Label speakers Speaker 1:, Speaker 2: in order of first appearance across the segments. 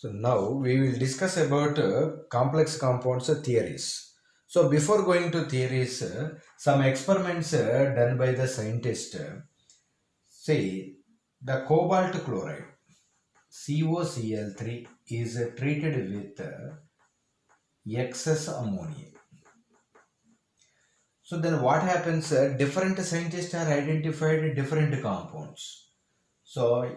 Speaker 1: So now we will discuss about complex compounds theories. So before going to theories, some experiments done by the scientist say the cobalt chloride COCl3 is treated with excess ammonia. So then what happens? Different scientists are identified different compounds. So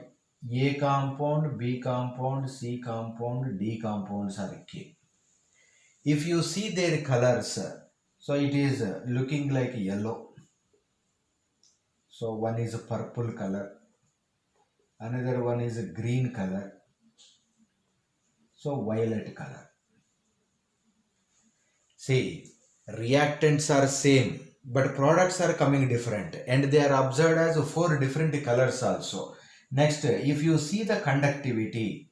Speaker 1: A compound, B compound, C compound, D compounds are K. If you see their colors, so it is looking like yellow. So one is a purple color, another one is a green color, so violet color. See, reactants are same, but products are coming different, and they are observed as four different colors also. Next, if you see the conductivity,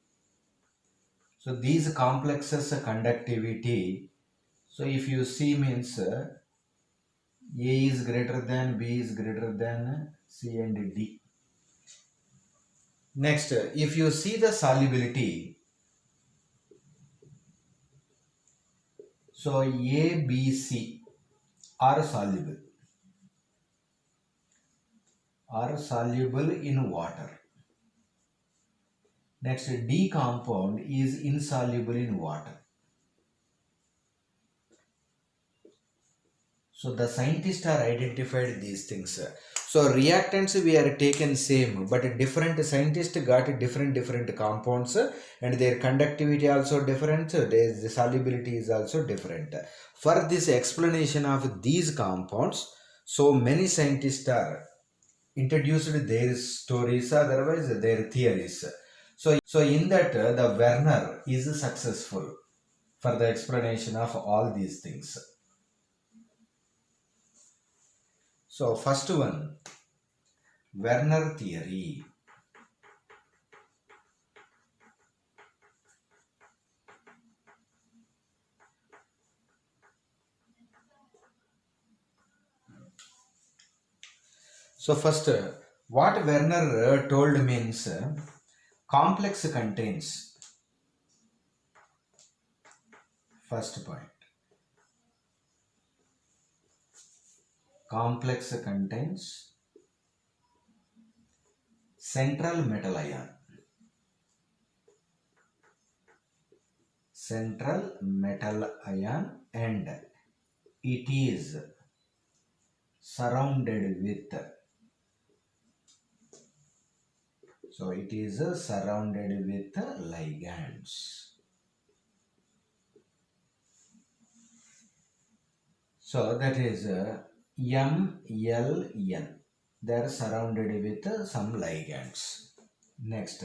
Speaker 1: so these complexes conductivity, so if you see means A is greater than, B is greater than C and D. Next, if you see the solubility, so A, B, C are soluble in water. Next, D compound is insoluble in water. So the scientists are identified these things. So reactants we are taken same, but different scientists got different compounds, and their conductivity also different. The solubility is also different. For this explanation of these compounds, so many scientists are introduced their stories, otherwise their theories. So in that the Werner is successful for the explanation of all these things. So first one, Werner theory. So first, what Werner told means complex contains, first point, complex contains central metal ion. Central metal ion, and it is surrounded with, so it is surrounded with ligands. So that is M, L, N. They are surrounded with some ligands. Next,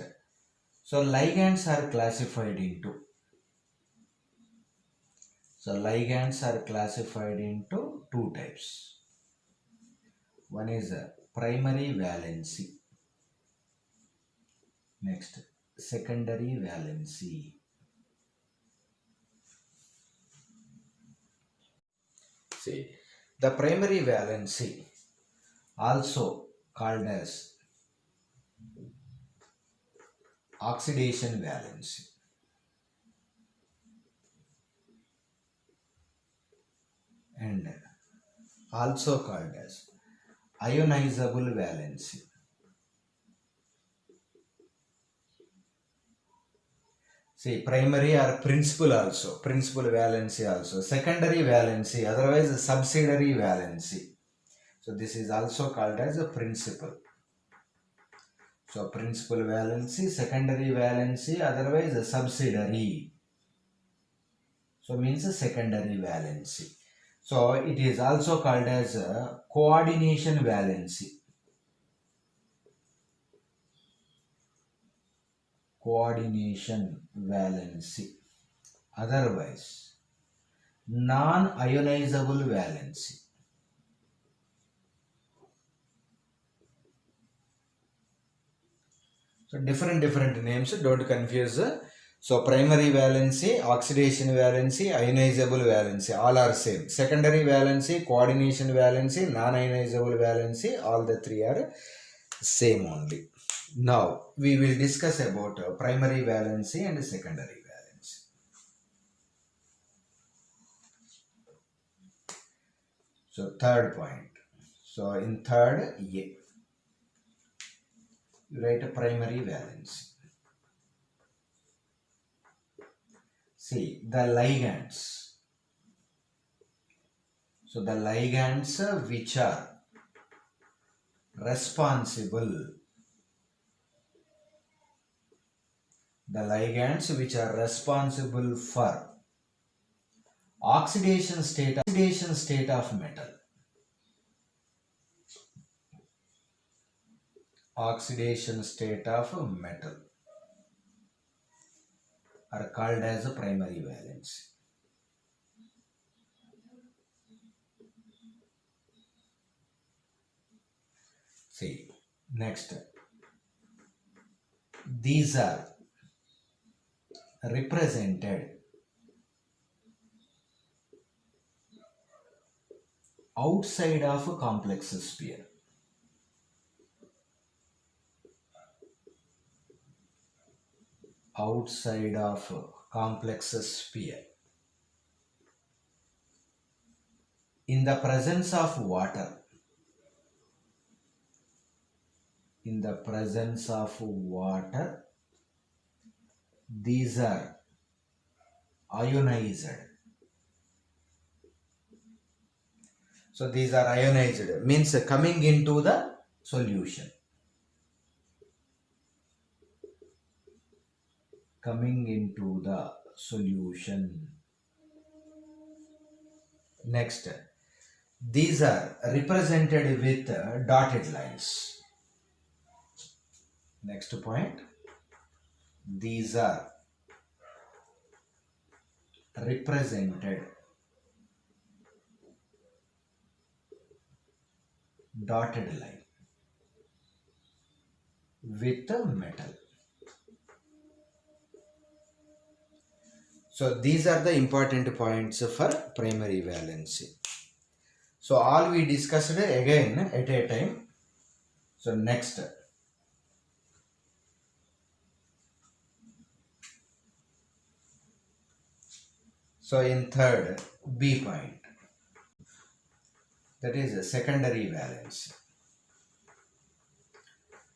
Speaker 1: so ligands are classified into, two types. One is primary valency. Next, secondary valency. See, the primary valency, also called as oxidation valency, and also called as ionizable valency. See, primary or principal valency also, secondary valency, otherwise subsidiary valency. So this is also called as a principal. So principal valency, secondary valency, otherwise a subsidiary. So means a secondary valency. So it is also called as a coordination valency. Coordination valency. Otherwise, non-ionizable valency. So different names, don't confuse. So primary valency, oxidation valency, ionizable valency, all are same. Secondary valency, coordination valency, non-ionizable valency, all the three are same only. Now we will discuss about primary valency and secondary valency. So third point. So in third A, you write a primary valency. See the ligands. So the ligands which are responsible, for oxidation state of metal. Oxidation state of metal are called as a primary valence. See, next, these are represented outside of a complex sphere. Outside of a complex sphere. In the presence of water. In the presence of water, these are ionized. So these are ionized, means coming into the solution. Coming into the solution. Next, these are represented with dotted lines. Next point, these are represented dotted line with metal. So these are the important points for primary valency. So all we discussed again at a time. So next, so in third B point, that is a secondary valency.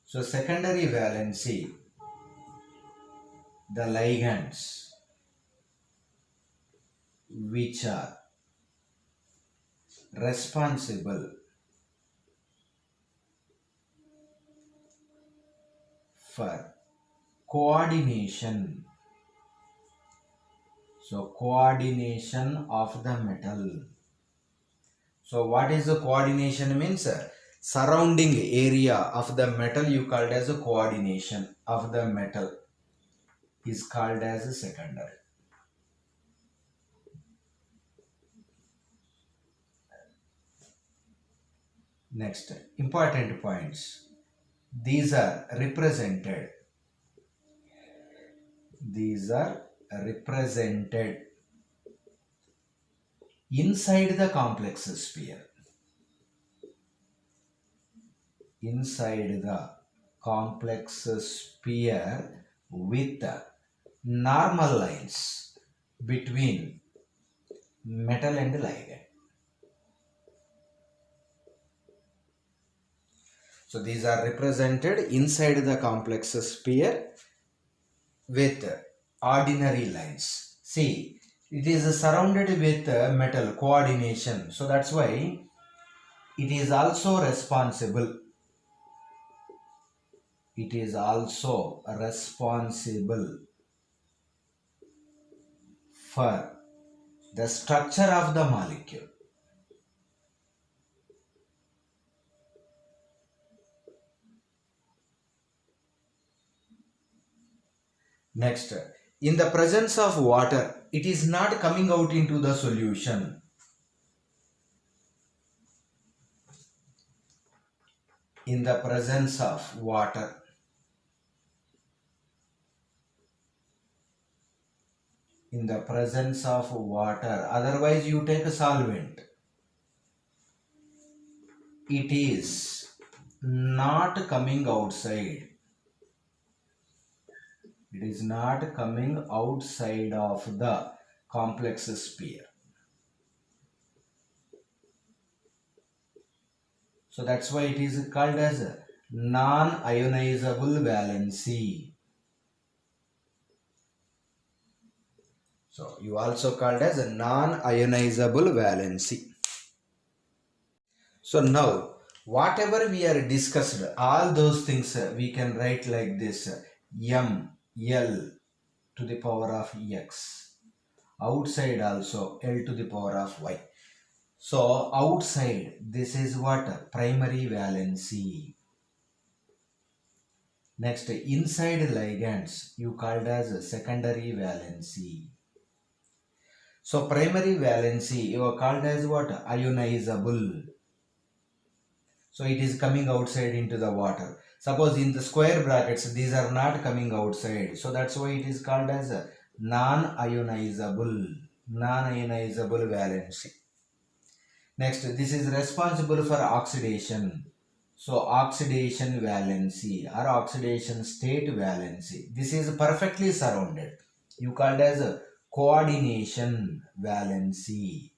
Speaker 1: So secondary valency, the ligands which are responsible for coordination. So coordination of the metal. So what is the coordination means? Surrounding area of the metal you called as a coordination of the metal is called as a secondary. Next, important points. These are represented. These are represented inside the complex sphere. Inside the complex sphere with normal lines between metal and ligand. So these are represented inside the complex sphere with ordinary lines. See, it is surrounded with metal coordination. So that's why it is also responsible. It is also responsible for the structure of the molecule. Next, in the presence of water, it is not coming out into the solution. In the presence of water, in the presence of water, otherwise you take a solvent, it is not coming outside. It is not coming outside of the complex sphere. So that's why it is called as non-ionizable valency. So you also called as a non-ionizable valency. So now whatever we are discussed, all those things we can write like this: m l to the power of x. Outside also L to the power of y. So outside, this is what? Primary valency. Next, inside ligands, you called as secondary valency. So primary valency, you are called as what? Ionizable. So it is coming outside into the water. Suppose in the square brackets, these are not coming outside. So that's why it is called as a non-ionizable valency. Next, this is responsible for oxidation. So oxidation valency or oxidation state valency. This is perfectly surrounded. You called as a coordination valency.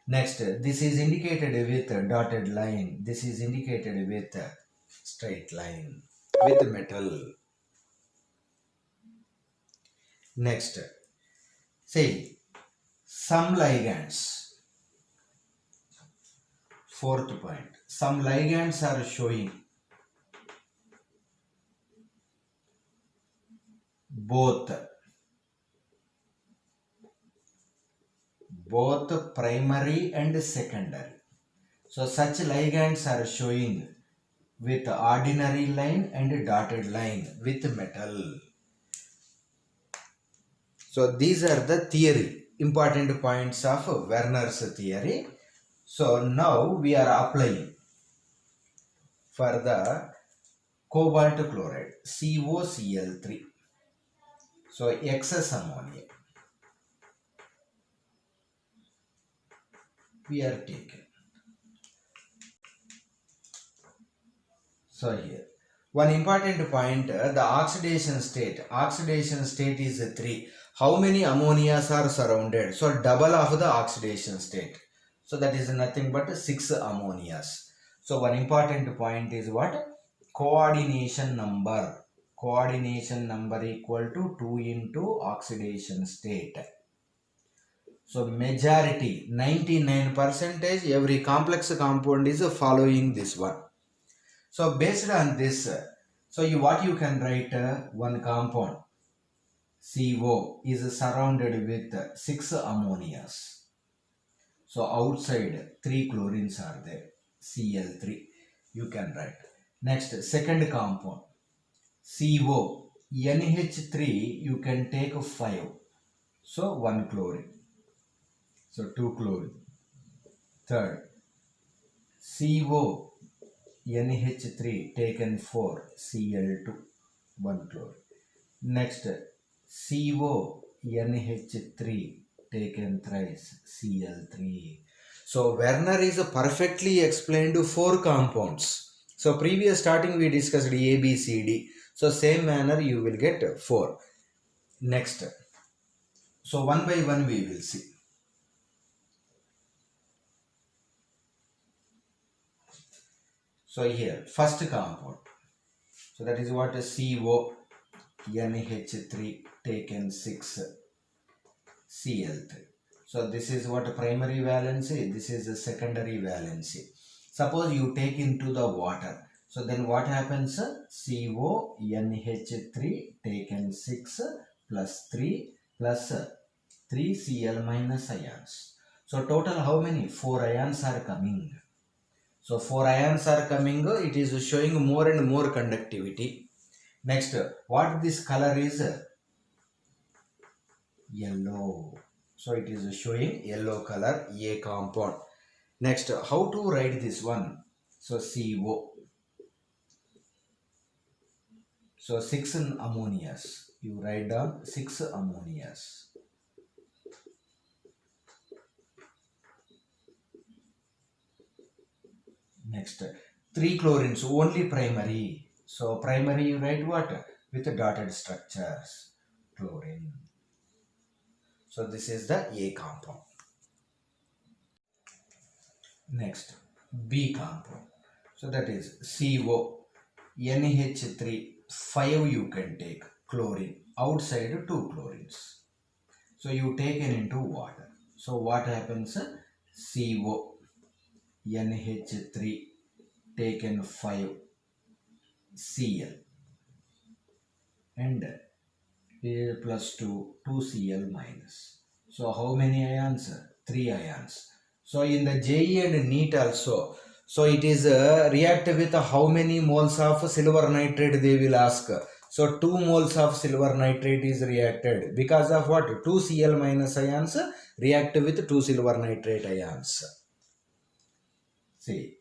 Speaker 1: Next, this is indicated with a dotted line. This is indicated with a straight line with metal. Next, say some ligands. Fourth point. Some ligands are showing both primary and secondary. So such ligands are showing with ordinary line and dotted line with metal. So these are the theory, important points of Werners theory. So now we are applying for the cobalt chloride, COCl3. So excess ammonia we are taking. So here, one important point, the oxidation state. Oxidation state is 3. How many ammonias are surrounded? So double of the oxidation state. So that is nothing but 6 ammonias. So one important point is what? Coordination number. Coordination number equal to 2 into oxidation state. So majority, 99% every complex compound is following this one. So based on this, so what you can write, one compound CO is surrounded with 6 ammonias. So outside 3 chlorines are there, Cl3 you can write. Next, second compound CO NH3 you can take 5. So 1 chlorine. So 2 chlorine. Third, CO NH3 taken 4, Cl2, 1 chlorine. Next, CO NH3 taken thrice, Cl3. So Werner is perfectly explained 4 compounds. So previous starting we discussed A, B, C, D. So same manner you will get 4. Next. So one by one we will see. So here, first compound. So that is what CO NH3 taken 6 Cl3. So this is what primary valency, this is a secondary valency. Suppose you take into the water. So then what happens? CO NH3 taken 6 plus 3 plus 3 Cl minus ions. So total how many? 4 ions are coming. So 4 ions are coming, it is showing more and more conductivity. Next, what this color is? Yellow. So it is showing yellow color, A compound. Next, how to write this one? So CO. So 6 ammonias. You write down 6 ammonias. Next, 3 chlorines, only primary. So primary you write what? With dotted structures. chlorine. So this is the A compound. Next, B compound. So that is CO, NH3, 5 you can take, chlorine. Outside 2 chlorines. So you take it into water. So what happens? CO, NH3, taken 5, Cl. And plus 2, 2Cl minus. So how many ions? 3 ions. So in the JE and NEET also, so it is react with how many moles of silver nitrate they will ask. So 2 moles of silver nitrate is reacted because of what? 2 Cl minus ions react with 2 silver nitrate ions. See,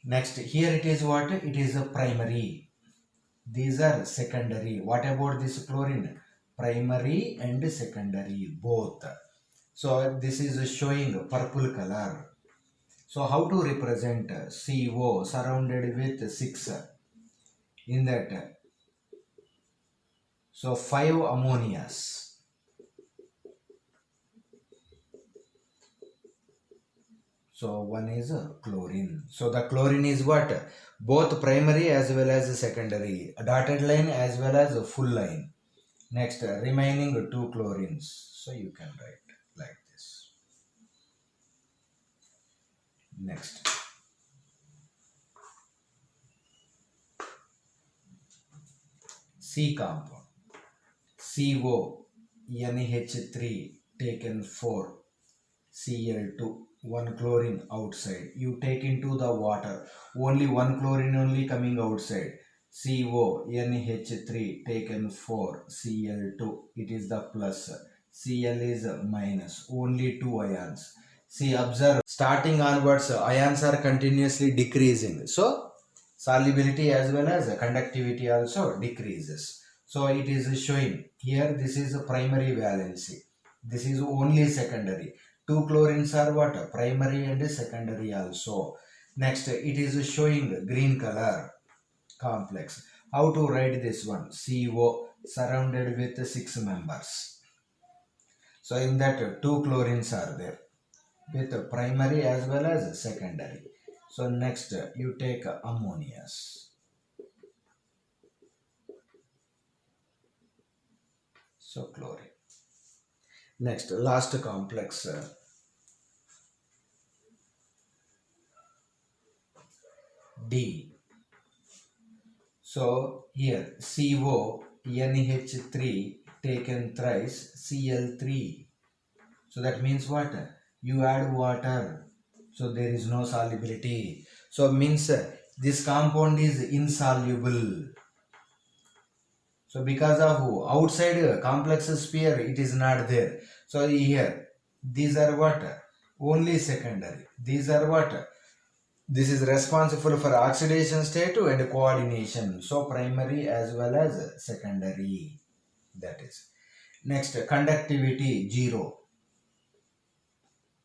Speaker 1: next here it is what? It is a primary. These are secondary. What about this chlorine? Primary and secondary both. So this is showing purple color. So how to represent CO surrounded with 6 in that? So 5 ammonias. So one is chlorine. So the chlorine is what? Both primary as well as secondary. A dotted line as well as a full line. Next, remaining 2 chlorines. So you can write like this. Next. C compound. CO, NH3, taken 4, Cl2, 1 chlorine outside. You take into the water. Only 1 chlorine only coming outside. CO, NH3, taken 4, Cl2. It is the plus. Cl is minus. Only 2 ions. See, observe. Starting onwards, ions are continuously decreasing. So, solubility as well as conductivity also decreases. So, it is showing here this is a primary valency. This is only secondary. 2 chlorines are what? Primary and secondary also. Next, it is showing green color complex. How to write this one? CO surrounded with 6 members. So in that 2 chlorines are there with primary as well as secondary. So next you take ammonias. So chlorine. Next, last complex D. So here CO, NH3 taken thrice, Cl3. So that means what? You add water. So there is no solubility. So means this compound is insoluble. So because of outside complex sphere it is not there. So here these are what? Only secondary. These are what? This is responsible for oxidation state and coordination. So primary as well as secondary. That is. Next, conductivity 0.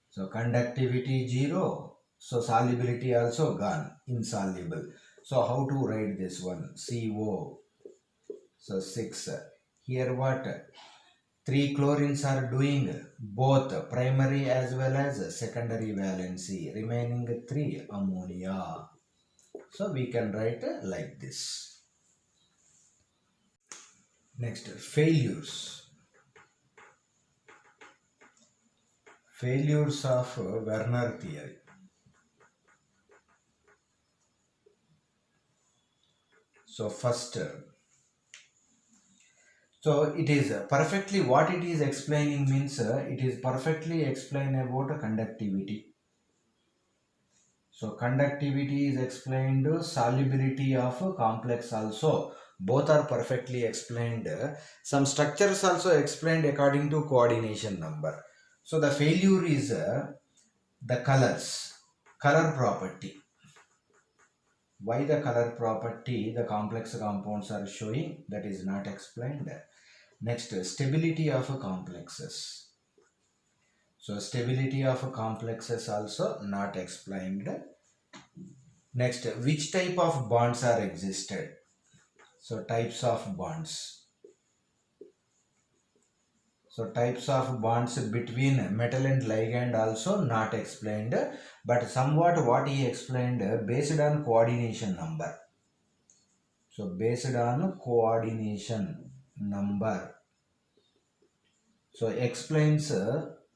Speaker 1: So conductivity 0. So solubility also gone. Insoluble. So how to write this one? CO. So 6. Here what? 3 chlorines are doing both primary as well as secondary valency. Remaining 3 ammonia. So we can write like this. Next, failures. Failures of Werner theory. So first, so it is perfectly what it is explaining means it is perfectly explained about conductivity. So conductivity is explained, solubility of complex also. Both are perfectly explained. Some structures also explained according to coordination number. So the failure is the colors, color property. Why the color property the complex compounds are showing, that is not explained. Next, stability of complexes. So stability of complexes also not explained. Next, which type of bonds are existed? So types of bonds. So types of bonds between metal and ligand also not explained, but somewhat what he explained based on coordination number. So based on coordination number, so explains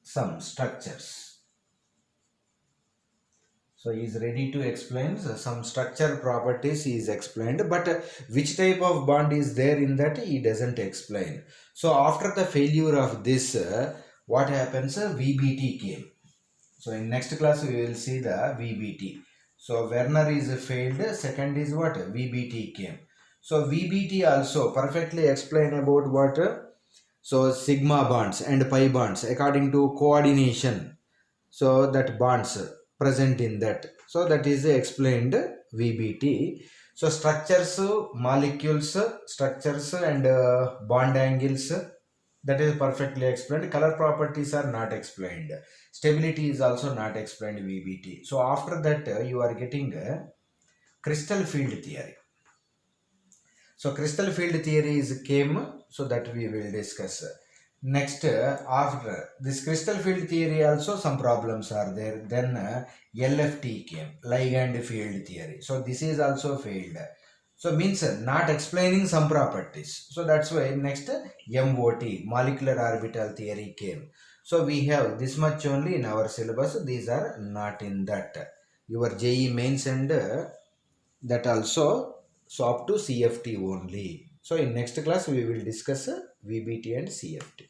Speaker 1: some structures. So he is ready to explain some structure properties he is explained, but which type of bond is there in that he doesn't explain. So after the failure of this, what happens? VBT came. So in next class we will see the VBT. So Werner is failed. Second is what? VBT came. So VBT also perfectly explain about what? So sigma bonds and pi bonds according to coordination. So that bonds present in that. So that is explained VBT. So structures, molecules, structures and bond angles, that is perfectly explained. Color properties are not explained. Stability is also not explained VBT. So after that you are getting crystal field theory. So crystal field theory is came, so that we will discuss. Next, after this crystal field theory also some problems are there. Then LFT came, ligand field theory. So this is also failed. So means not explaining some properties. So that's why next MOT, molecular orbital theory came. So we have this much only in our syllabus. These are not in that. Your JE mains and that also, so up to CFT only. So in next class we will discuss VBT and CFT.